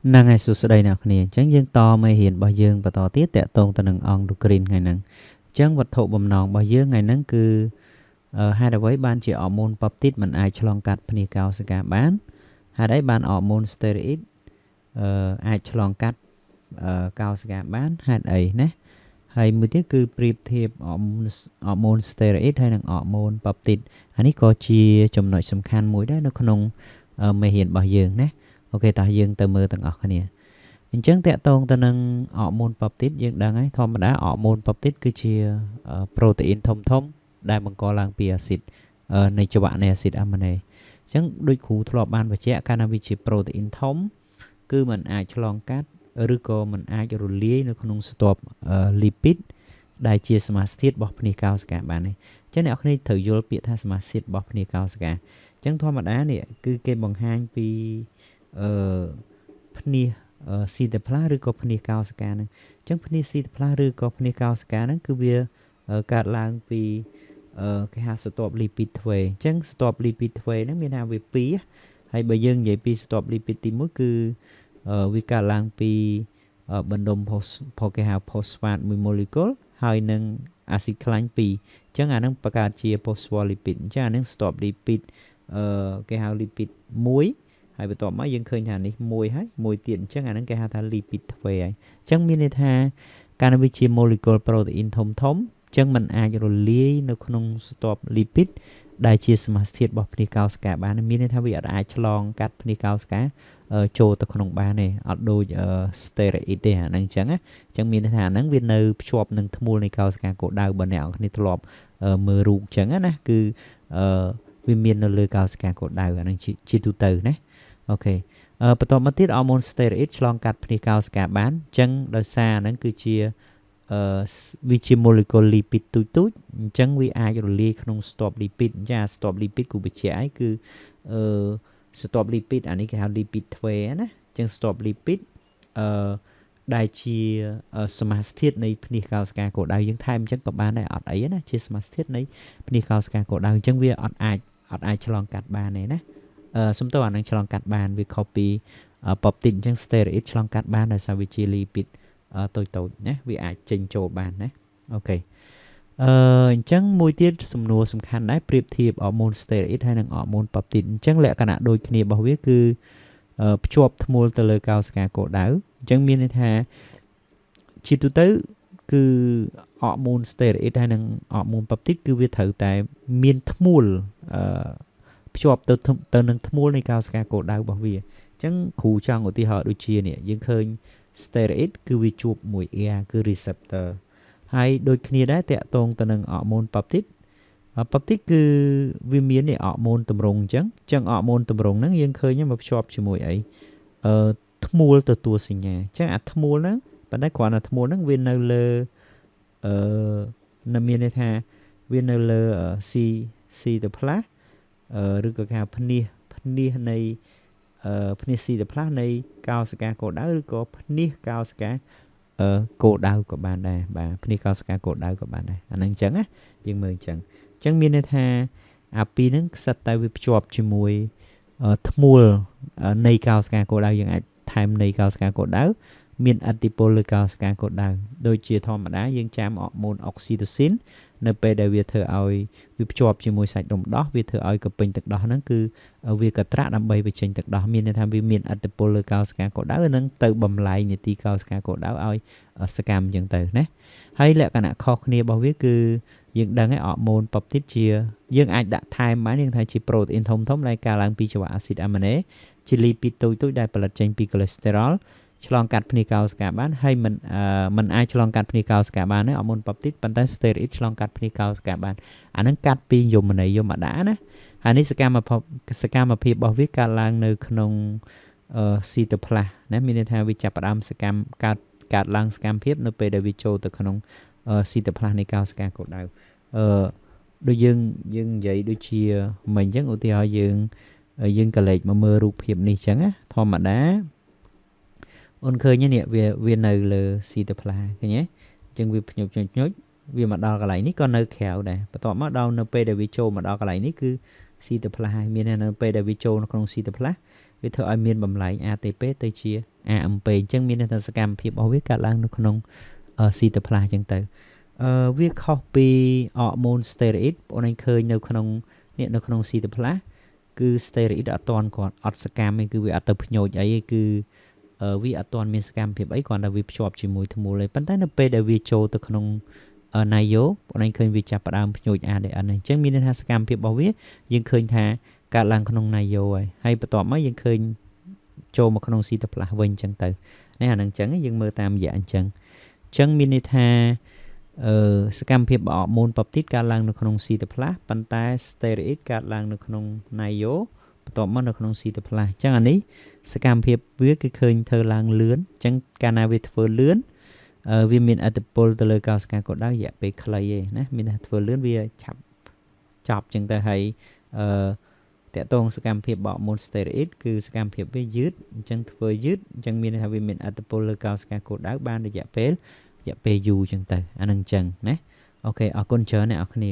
Nang ngày số đây nào kia chẳng dương to mây hiện bao dương và to tiết tẹt tôn tận nâng on green ngày nâng chẳng vật thụ bầm nòng bao dương ngày nâng cứ hai đầu với ban chỉ ở môn peptide mình ai chlong cắt pni cao sẽ cả bán hai đấy ban ở môn steroid ai chlong cắt cao sẽ cả bán hai ấy nè hay mới tiết cứ prep thiệp ở môn steroid hay là ở môn peptide anh ấy có chia trong nội sầm khan mũi đấy nó không mây hiện bao dương nè ok ta dương từ mưa tầng ở này chẳng tẹt tông ta nâng ọ môn peptide dương đang ấy thom đã ọ môn peptide cứ chia protein thông thông đại bằng co lang pi acid này cho bạn này acid amine chẳng đôi cú thọ ban và trẻ cannabis chỉ protein thông cứ mình ai cho long cát rư co mình ai cho rồi lia nó không stop lipid đại chia smart bọc này cao cả bạn này chứ này khi thử vô bị tha smart bọc này cao cả chẳng thom đã này cứ cái bằng hai pi pni si the pla ឬក៏ភ្នាកោសកាហ្នឹងអញ្ចឹងភ្នាស៊ីthe pla ឬក៏ភ្នាកោសកាហ្នឹងគឺវាកើតឡើងពីគេហៅ stop lipid ទ្វេអញ្ចឹង stop lipid ទ្វេហ្នឹងមានថាវា2ហើយបើយើងនិយាយពី stop lipid ទី1គឺវាកើតឡើងពីបណ្ដុំគេហៅ phosphate មួយ molecule ហើយនឹង acid ខ្លាញ់2អញ្ចឹងអាហ្នឹងបង្កើតជា phospholipid អញ្ចឹងអាហ្នឹង stop lipid គេហៅ lipid 1ហើយបន្ទាប់មកយើងឃើញថានេះមួយហើយមួយទៀតអញ្ចឹងអាហ្នឹងគេហៅថា lipid ទ្វេហើយអញ្ចឹងមានន័យថាកាលវាជា molecule protein ធំធំអញ្ចឹងมันអាចរលាយនៅក្នុង stop lipid ដែលជាសមាសធាតុរបស់ភ្នាកោសិកាបានមានន័យថាវាអាចឆ្លងកាត់ភ្នាកោសិកាចូលទៅក្នុងបានទេអត់ដូច steroid ទេអាហ្នឹងអញ្ចឹងណាអញ្ចឹងមានន័យថាអាហ្នឹងវានៅភ្ជាប់នឹងធ្មូលនៃកោសិកាគោលដៅបើអ្នកនរគ្នាធ្លាប់មើលរូបអញ្ចឹងណាគឺវាមាននៅលើកោសិកាគោលដៅអាហ្នឹងជាទូទៅណាអូខេបន្ទាប់មកទៀត hormone steroid ឆ្លងកាត់ភ្នាកោសិកាបានអញ្ចឹងដោយសារហ្នឹងគឺជាវាជា molecule lipid ទូចអញ្ចឹងវាអាចរលាយក្នុង stop lipid អញ្ចឹង stop lipid គូបញ្ជាក់ឲ្យគឺ stop lipid អានេះគេហៅ lipid ទ្វេណាអញ្ចឹង stop lipid ដែលជាសមាសធាតុនៃភ្នាកោសិកាគោលដៅយើងថែមអញ្ចឹងក៏បានដែរអត់អីណាជាសមាសធាតុនៃភ្នាកោសិកាគោលដៅអញ្ចឹងវាអត់អាចឆ្លងកាត់បានទេណាសុំតើអានឹងឆ្លងកាត់បានវាខុសពី peptide អញ្ចឹង steroid ឆ្លងកាត់បានដោយសារវាជា lipid តូចណាវាអាចចេញចូលបានណាអូខេអញ្ចឹងមួយទៀតសំណួរសំខាន់ដែរប្រៀបធៀប hormone steroid ហើយនិង hormone peptide អញ្ចឹងលក្ខណៈដូចគ្នារបស់វាគឺភ្ជាប់ធ្មូលទៅលើកោសិកាគោលដៅអញ្ចឹងមានន័យថាជាទូទៅគឺ hormone steroid ហើយនិង hormone peptide គឺវាត្រូវតែមានធ្មូលភ្ជាប់ទៅនឹងធ្មូលនៃកោសិកាគោលដៅរបស់វាអញ្ចឹងគ្រូចង់ឧទាហរណ៍ដូចជានេះយើងឃើញ steroid គឺវាជួបមួយ AR គឺ receptor ហើយដូចគ្នាដែរតាក់ទងទៅនឹង hormone peptide គឺវាមាននេះ hormone តម្រងអញ្ចឹង hormone តម្រងហ្នឹងយើងឃើញមកភ្ជាប់ជាមួយអីធ្មូលទទួលសញ្ញាអញ្ចឹងអាធ្មូលហ្នឹងប៉ុន្តែគ្រាន់តែធ្មូលហ្នឹងវានៅលើនៅមានន័យថាវានៅលើ C ទៅ plus ឬក៏គេហៅភ្នាសនៃភ្នាស C ទៅ plus នៃកោសិកាគោលដៅឬក៏ភ្នាសកោសិកាគោលដៅក៏បានដែរបាទភ្នាសកោសិកាគោលដៅក៏បានដែរអាហ្នឹងអញ្ចឹងណាយើងមើលអញ្ចឹងមានន័យថាអាពីរហ្នឹងខ្សិតតែវាភ្ជាប់ជាមួយធ្មូលនៃកោសិកាគោលដៅយើងអាចថែមនៃកោសិកាគោលដៅមានឥទ្ធិពលលើកោសិកាគោលដៅដូចជាធម្មតាយើងចាំអរម៉ូនអុកស៊ីតូស៊ីននៅពេលដែលវាធ្វើឲ្យវាភ្ជាប់ជាមួយសាច់ដុំដោះវាធ្វើឲ្យកំពេញទឹកដោះហ្នឹងគឺវាកត្រាក់ដើម្បីបញ្ចេញទឹកដោះមានន័យថាវាមានឥទ្ធិពលលើកោសិកាគោលដៅនិងទៅបំលែងនីតិកោសិកាគោលដៅឲ្យសកម្មអញ្ចឹងទៅណាហើយលក្ខណៈខុសគ្នារបស់វាគឺយើងដឹងហើយអរម៉ូន peptide ជាយើងអាចដាក់ថែមបានយើងថាជា protein ធំដែលកើតឡើងពីចង្វាក់ acid amine ជា lipid តូចដែលផលិតចេញពី cholesterol ឆ្លងកាត់ភ្នាកោសិកាបានហើយมันអាចឆ្លងកាត់ភ្នាកោសិកាបានទេអរម៉ូន peptide ប៉ុន្តែ steroid ឆ្លងកាត់ភ្នាកោសិកាបានអានឹងកាត់ពីយមន័យយមតាណាហើយនេះសកម្មភាពរបស់វាកើតឡើងនៅក្នុង cytoplasm ណាមានន័យថាវាចាប់ផ្ដើមសកម្មកើតឡើងសកម្មភាពនៅពេលដែលវាចូលទៅក្នុងcytoplasm នៃកោសិកាគោលដៅដូចយើងនិយាយដូចជាមិនអញ្ចឹងឧទាហរណ៍យើងក៏លេចមកមើលរូបភាពនេះអញ្ចឹងណាធម្មតាអូនឃើញនេះវានៅលើ cytoplasm ឃើញទេអញ្ចឹងវាភ្ញុចវាមកដល់កន្លែងនេះក៏នៅក្រៅដែរបន្ទាប់មកដល់នៅពេលដែលវាចូលមកដល់កន្លែងនេះគឺ cytoplasm មាននៅពេលដែលវាចូលនៅក្នុង cytoplasm វាធ្វើឲ្យមានបំលែង ATP ទៅជា AMP អញ្ចឹងមានន័យថាសកម្មភាពរបស់វាកើតឡើងនៅក្នុងcytoplasm អញ្ចឹងទៅវាខុសពី hormone steroid បងឯងឃើញនៅក្នុង cytoplasm គឺ steroid អត់តាន់គាត់អត់សកម្មទេគឺវាអត់ទៅភ្ញូចអីទេគឺវាអត់តាន់មានសកម្មភាពអីគ្រាន់តែវាភ្ជាប់ជាមួយធ្មូលទេប៉ុន្តែនៅពេលដែលវាចូលទៅក្នុងNayo បងឯងឃើញវាចាប់ផ្ដើមភ្ញូច ADN អញ្ចឹងមានន័យថាសកម្មភាពរបស់វាយើងឃើញថាកើតឡើងក្នុង Nayo ហើយបន្ទាប់មកយើងឃើញចូលមកក្នុង cytoplasm វិញអញ្ចឹងទៅនេះអានឹងអញ្ចឹងយើងមើលតាមរយៈអញ្ចឹងមានន័យថាសកម្មភាពរបស់ hormone peptide កើតឡើងនៅក្នុង cytoplasm ប៉ុន្តែ steroid កើតឡើងនៅក្នុង Nayo បន្ទាប់មកនៅក្នុង cytoplasm អញ្ចឹងអានេះសកម្មភាពវាគឺឃើញធ្វើឡើងលឿនអញ្ចឹងកាលណាវាធ្វើលឿនវាមានអត្តពលទៅលើកោសិកាគោលដៅរយៈពេលខ្លីឯណាមានថាធ្វើលឿនវាឆាប់ចប់អញ្ចឹងទៅហើយតកតងសកម្មភាពរបស់ hormone steroid គឺសកម្មភាពវាយឺតអញ្ចឹងធ្វើយឺតអញ្ចឹងមានថាវាមានអត្តពលលើកោសិកាគោលដៅបានរយៈពេលយូរអញ្ចឹងទៅអានឹងអញ្ចឹងណាអូខេអរគុណច្រើនអ្នកនរគ្នា